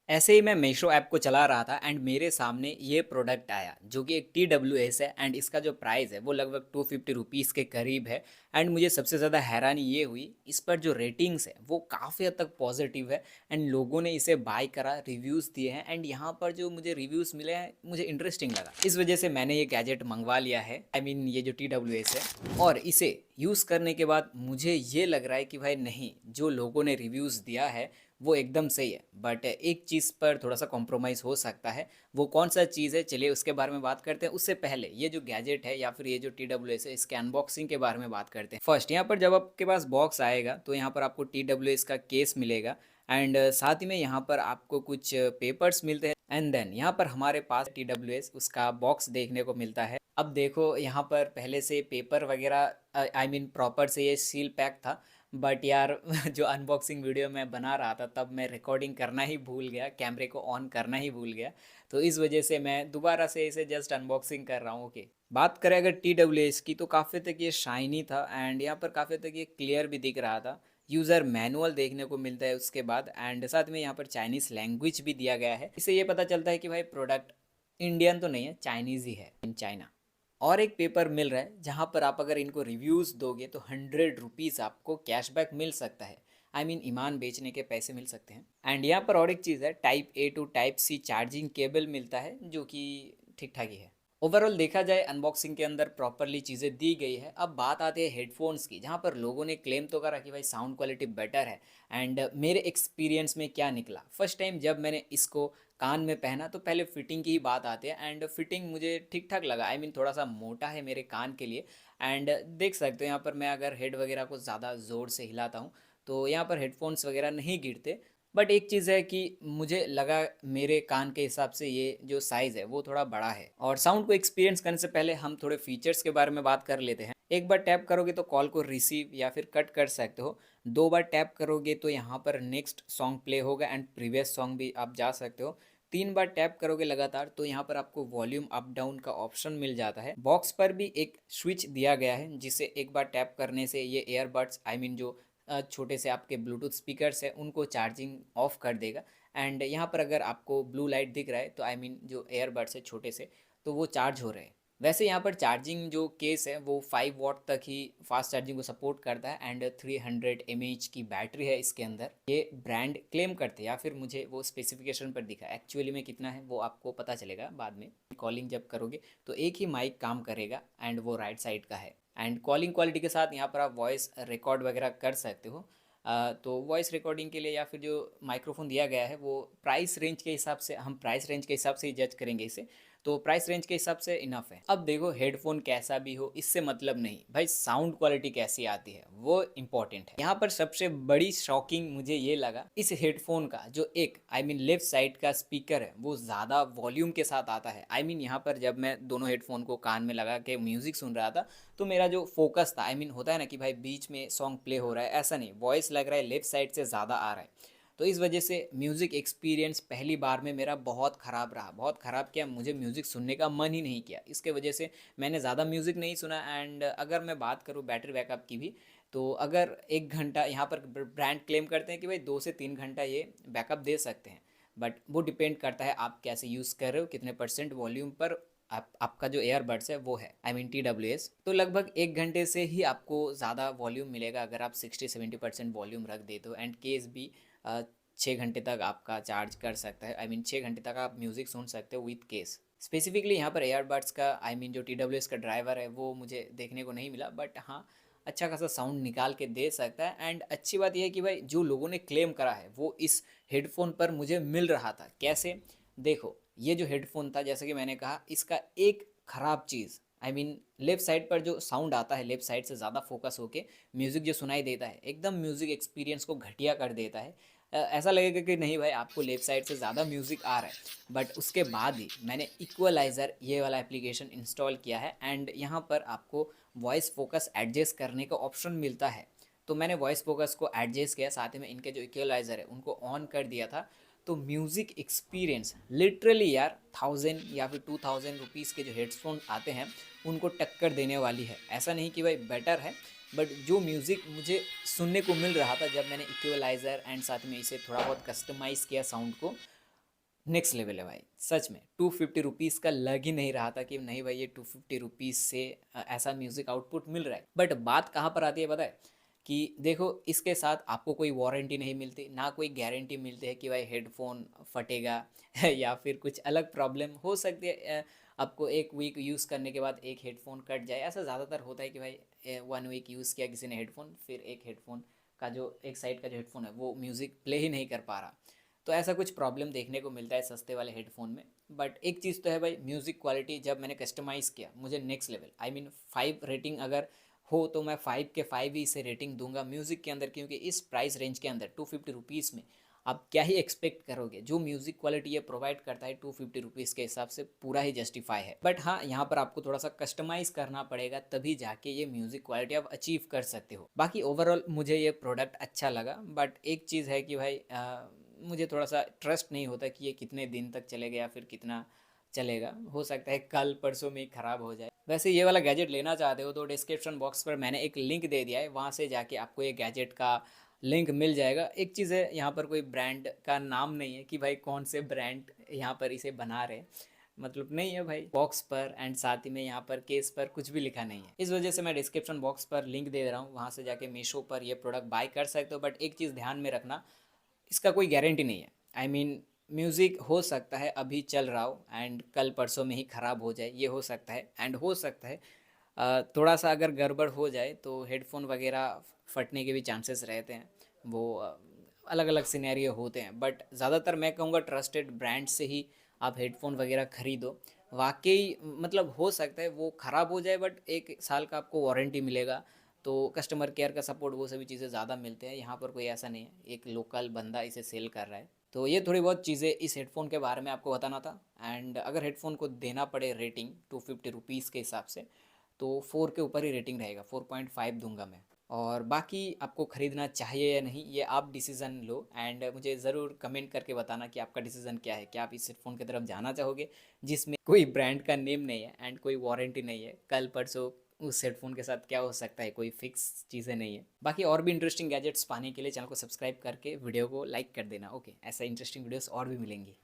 ऐसे ही मैं मीशो ऐप को चला रहा था एंड मेरे सामने ये प्रोडक्ट आया जो कि एक TWS है एंड इसका जो प्राइस है वो लगभग 250 रुपीज़ के करीब है। एंड मुझे सबसे ज़्यादा हैरानी ये हुई, इस पर जो रेटिंग्स है वो काफ़ी हद तक पॉजिटिव है एंड लोगों ने इसे बाय करा, रिव्यूज़ दिए हैं एंड यहाँ पर जो मुझे रिव्यूज़ मिले हैं मुझे इंटरेस्टिंग लगा। इस वजह से मैंने ये गैजेट मंगवा लिया है, ये जो TWS है। और इसे यूज़ करने के बाद मुझे ये लग रहा है कि भाई नहीं, जो लोगों ने रिव्यूज़ दिया है वो एकदम सही है, बट एक चीज़ पर थोड़ा सा कॉम्प्रोमाइज़ हो सकता है। वो कौन सा चीज़ है, चलिए उसके बारे में बात करते हैं। उससे पहले ये जो गैजेट है या फिर ये जो TWS है, इसके अनबॉक्सिंग के बारे में बात करते हैं। फर्स्ट यहाँ पर जब आपके पास बॉक्स आएगा तो यहाँ पर आपको TWS का केस मिलेगा एंड साथ ही में यहाँ पर आपको कुछ पेपर्स मिलते हैं एंड देन यहाँ पर हमारे पास TWS उसका बॉक्स देखने को मिलता है। अब देखो यहाँ पर पहले से पेपर वगैरह प्रॉपर से ये सील पैक था, बट यार जो अनबॉक्सिंग वीडियो मैं बना रहा था तब मैं रिकॉर्डिंग करना ही भूल गया, कैमरे को ऑन करना ही भूल गया। तो इस वजह से मैं दोबारा से इसे जस्ट अनबॉक्सिंग कर रहा हूँ। ओके, बात करें अगर TWS की तो काफ़ी तक ये शाइनी था एंड यहाँ पर काफ़ी तक ये क्लियर भी दिख रहा था। यूज़र मैनुअल देखने को मिलता है उसके बाद एंड साथ में यहाँ पर चाइनीज़ लैंग्वेज भी दिया गया है। इससे ये पता चलता है कि भाई प्रोडक्ट इंडियन तो नहीं है, चाइनीज़ ही है, इन चाइना। और एक पेपर मिल रहा है जहाँ पर आप अगर इनको रिव्यूज़ दोगे तो 100 रुपीज़ आपको कैशबैक मिल सकता है। ईमान बेचने के पैसे मिल सकते हैं। एंड यहाँ पर और एक चीज़ है, type A to type C charging cable मिलता है जो कि ठीक ठाक ही है। ओवरऑल देखा जाए अनबॉक्सिंग के अंदर प्रॉपरली चीज़ें दी गई है। अब बात आती है हेडफोन्स की, जहाँ पर लोगों ने क्लेम तो करा कि भाई साउंड क्वालिटी बेटर है एंड मेरे एक्सपीरियंस में क्या निकला, फर्स्ट टाइम जब मैंने इसको कान में पहना तो पहले फिटिंग की ही बात आती है एंड फिटिंग मुझे ठीक ठाक लगा। थोड़ा सा मोटा है मेरे कान के लिए एंड देख सकते हो यहाँ पर मैं अगर हेड वगैरह को ज़्यादा ज़ोर से हिलाता हूँ तो यहाँ पर हेडफोन्स वगैरह नहीं गिरते। बट एक चीज़ है कि मुझे लगा मेरे कान के हिसाब से ये जो साइज़ है वो थोड़ा बड़ा है। और साउंड को एक्सपीरियंस करने से पहले हम थोड़े फीचर्स के बारे में बात कर लेते हैं। एक बार टैप करोगे तो कॉल को रिसीव या फिर कट कर सकते हो। दो बार टैप करोगे तो यहाँ पर नेक्स्ट सॉन्ग प्ले होगा एंड प्रीवियस सॉन्ग भी आप जा सकते हो। तीन बार टैप करोगे लगातार तो यहाँ पर आपको वॉल्यूम अप डाउन का ऑप्शन मिल जाता है। बॉक्स पर भी एक स्विच दिया गया है जिसे एक बार टैप करने से ये एयरबड्स जो छोटे से आपके ब्लूटूथ स्पीकर्स है उनको चार्जिंग ऑफ कर देगा। एंड यहाँ पर अगर आपको ब्लू लाइट दिख रहा है तो जो एयरबड्स है छोटे से, तो वो चार्ज हो रहे हैं। वैसे यहाँ पर चार्जिंग जो केस है वो 5 वॉट तक ही फास्ट चार्जिंग को सपोर्ट करता है एंड 300 mAh की बैटरी है इसके अंदर। ये ब्रांड क्लेम करते हैं या फिर मुझे वो स्पेसिफिकेशन पर दिखा, एक्चुअली में कितना है वो आपको पता चलेगा बाद में। कॉलिंग जब करोगे तो एक ही माइक काम करेगा एंड वो राइट साइड का है। एंड कॉलिंग क्वालिटी के साथ यहाँ पर आप वॉइस रिकॉर्ड वगैरह कर सकते हो। तो वॉइस रिकॉर्डिंग के लिए या फिर जो माइक्रोफोन दिया गया है वो प्राइस रेंज के हिसाब से, हम प्राइस रेंज के हिसाब से ही जज करेंगे इसे। तो प्राइस रेंज के हिसाब से इनफ है। अब देखो, हेडफोन कैसा भी हो इससे मतलब नहीं, भाई साउंड क्वालिटी कैसी आती है वो इम्पोर्टेंट है। यहाँ पर सबसे बड़ी शॉकिंग मुझे ये लगा इस हेडफोन का, जो एक लेफ्ट साइड का स्पीकर है वो ज़्यादा वॉल्यूम के साथ आता है। यहाँ पर जब मैं दोनों हेडफोन को कान में लगा के म्यूज़िक सुन रहा था तो मेरा जो फोकस था, होता है ना कि भाई बीच में सॉन्ग प्ले हो रहा है, ऐसा नहीं, वॉइस लग रहा है लेफ्ट साइड से ज़्यादा आ रहा है। तो इस वजह से म्यूज़िक एक्सपीरियंस पहली बार में मेरा बहुत ख़राब रहा, बहुत ख़राब। क्या, मुझे म्यूज़िक सुनने का मन ही नहीं किया, इसके वजह से मैंने ज़्यादा म्यूज़िक नहीं सुना। एंड अगर मैं बात करूँ बैटरी बैकअप की भी, तो अगर 1 घंटा, यहाँ पर ब्रांड क्लेम करते हैं कि भाई 2 से 3 घंटा ये बैकअप दे सकते हैं, बट वो डिपेंड करता है आप कैसे यूज़ कर रहे हो, कितने परसेंट वॉल्यूम पर आपका जो एयरबड्स है वो है, TWS। तो लगभग 1 घंटे से ही आपको ज़्यादा वॉल्यूम मिलेगा अगर आप 60-70% वॉल्यूम रख देते हो। एंड केस भी 6 घंटे तक आपका चार्ज कर सकता है। 6 घंटे तक आप म्यूज़िक सुन सकते हो विथ केस। स्पेसिफिकली यहाँ पर एयरबड्स का जो TWS का ड्राइवर है वो मुझे देखने को नहीं मिला, बट हाँ, अच्छा खासा साउंड निकाल के दे सकता है। एंड अच्छी बात यह है कि भाई जो लोगों ने क्लेम करा है वो इस हेडफोन पर मुझे मिल रहा था। कैसे, देखो, ये जो हेडफोन था जैसे कि मैंने कहा, इसका एक ख़राब चीज़, लेफ़्ट साइड पर जो साउंड आता है, लेफ़्ट साइड से ज़्यादा फोकस होके म्यूज़िक जो सुनाई देता है एकदम म्यूज़िक एक्सपीरियंस को घटिया कर देता है। ऐसा लगेगा कि नहीं भाई आपको लेफ़्ट साइड से ज़्यादा म्यूज़िक आ रहा है। बट उसके बाद ही मैंने इक्वलाइज़र ये वाला एप्लीकेशन इंस्टॉल किया है एंड यहाँ पर आपको वॉइस फोकस एडजस्ट करने का ऑप्शन मिलता है। तो मैंने वॉइस फोकस को एडजस्ट किया, साथ ही में इनके जो इक्वलाइज़र है उनको ऑन कर दिया था। तो म्यूज़िक एक्सपीरियंस लिटरली यार 1000 या फिर 2000 रुपीज़ के जो हेडफोन आते हैं उनको टक्कर देने वाली है। ऐसा नहीं कि भाई बेटर है, बट जो म्यूज़िक मुझे सुनने को मिल रहा था जब मैंने इक्वलाइज़र एंड साथ में इसे थोड़ा बहुत कस्टमाइज़ किया साउंड को, नेक्स्ट लेवल है भाई, सच में 250 रुपीज़ का लग ही नहीं रहा था कि नहीं भाई ये 250 रुपीज़ से ऐसा म्यूज़िक आउटपुट मिल रहा है। बट बात कहाँ पर आती है पता है, कि देखो इसके साथ आपको कोई वारंटी नहीं मिलती, ना कोई गारंटी मिलती है कि भाई हेडफोन फटेगा या फिर कुछ अलग प्रॉब्लम हो सकती है। आपको एक वीक यूज़ करने के बाद एक हेडफोन कट जाए, ऐसा ज़्यादातर होता है कि भाई 1 वीक यूज़ किया किसी ने हेडफोन, फिर एक हेडफोन का जो एक साइड का जो हेडफोन है वो म्यूज़िक प्ले ही नहीं कर पा रहा। तो ऐसा कुछ प्रॉब्लम देखने को मिलता है सस्ते वाले हेडफोन में। बट एक चीज़ तो है भाई, म्यूज़िक क्वालिटी जब मैंने कस्टमाइज़ किया मुझे next level, I mean 5 rating अगर हो तो मैं 5 के 5 ही इसे रेटिंग दूंगा म्यूज़िक के अंदर, क्योंकि इस प्राइस रेंज के अंदर 250 रुपीज़ में आप क्या ही एक्सपेक्ट करोगे। जो म्यूज़िक क्वालिटी ये प्रोवाइड करता है 250 रुपीज़ के हिसाब से पूरा ही जस्टिफाई है। बट हाँ, यहाँ पर आपको थोड़ा सा कस्टमाइज़ करना पड़ेगा, तभी जाके ये म्यूज़िक क्वालिटी आप अचीव कर सकते हो। बाकी ओवरऑल मुझे ये प्रोडक्ट अच्छा लगा। बट एक चीज़ है कि भाई मुझे थोड़ा सा ट्रस्ट नहीं होता कि ये कितने दिन तक चलेगा या फिर कितना चलेगा। हो सकता है कल परसों में ही ख़राब हो जाए। वैसे ये वाला गैजेट लेना चाहते हो तो डिस्क्रिप्शन बॉक्स पर मैंने एक लिंक दे दिया है, वहाँ से जाके आपको ये गैजेट का लिंक मिल जाएगा। एक चीज़ है, यहाँ पर कोई ब्रांड का नाम नहीं है कि भाई कौन से ब्रांड यहाँ पर इसे बना रहे, मतलब नहीं है भाई बॉक्स पर, एंड साथ ही में यहाँ पर केस पर कुछ भी लिखा नहीं है। इस वजह से मैं डिस्क्रिप्शन बॉक्स पर लिंक दे रहा हूँ, वहाँ से जाके मीशो पर ये प्रोडक्ट बाय कर सकते हो। बट एक चीज़ ध्यान में रखना, इसका कोई गारंटी नहीं है। आई मीन म्यूज़िक हो सकता है अभी चल रहा हो एंड कल परसों में ही ख़राब हो जाए, ये हो सकता है। एंड हो सकता है थोड़ा सा अगर गड़बड़ हो जाए तो हेडफोन वगैरह फटने के भी चांसेस रहते हैं। वो अलग अलग सिनेरियो होते हैं। बट ज़्यादातर मैं कहूँगा ट्रस्टेड ब्रांड से ही आप हेडफोन वगैरह ख़रीदो। वाकई मतलब हो सकता है वो ख़राब हो जाए बट 1 साल का आपको वारंटी मिलेगा। तो कस्टमर केयर का सपोर्ट वो सभी चीज़ें ज़्यादा मिलते हैं। यहाँ पर कोई ऐसा नहीं है, एक लोकल बंदा इसे सेल कर रहा है। तो ये थोड़ी बहुत चीज़ें इस हेडफ़ोन के बारे में आपको बताना था। एंड अगर हेडफ़ोन को देना पड़े रेटिंग 250 रुपीज़ के हिसाब से, तो 4 के ऊपर ही रेटिंग रहेगा, 4.5 दूंगा मैं। और बाकी आपको ख़रीदना चाहिए या नहीं ये आप डिसीज़न लो। एंड मुझे ज़रूर कमेंट करके बताना कि आपका डिसीज़न क्या है। क्या आप इस हेडफ़ोन की तरफ जाना चाहोगे जिसमें कोई ब्रांड का नेम नहीं है एंड कोई वारंटी नहीं है, कल परसों उस हेडफोन के साथ क्या हो सकता है, कोई फिक्स चीज़ें नहीं है। बाकी और भी इंटरेस्टिंग गैजेट्स पाने के लिए चैनल को सब्सक्राइब करके वीडियो को लाइक कर देना। ओके, ऐसा इंटरेस्टिंग वीडियोस और भी मिलेंगी।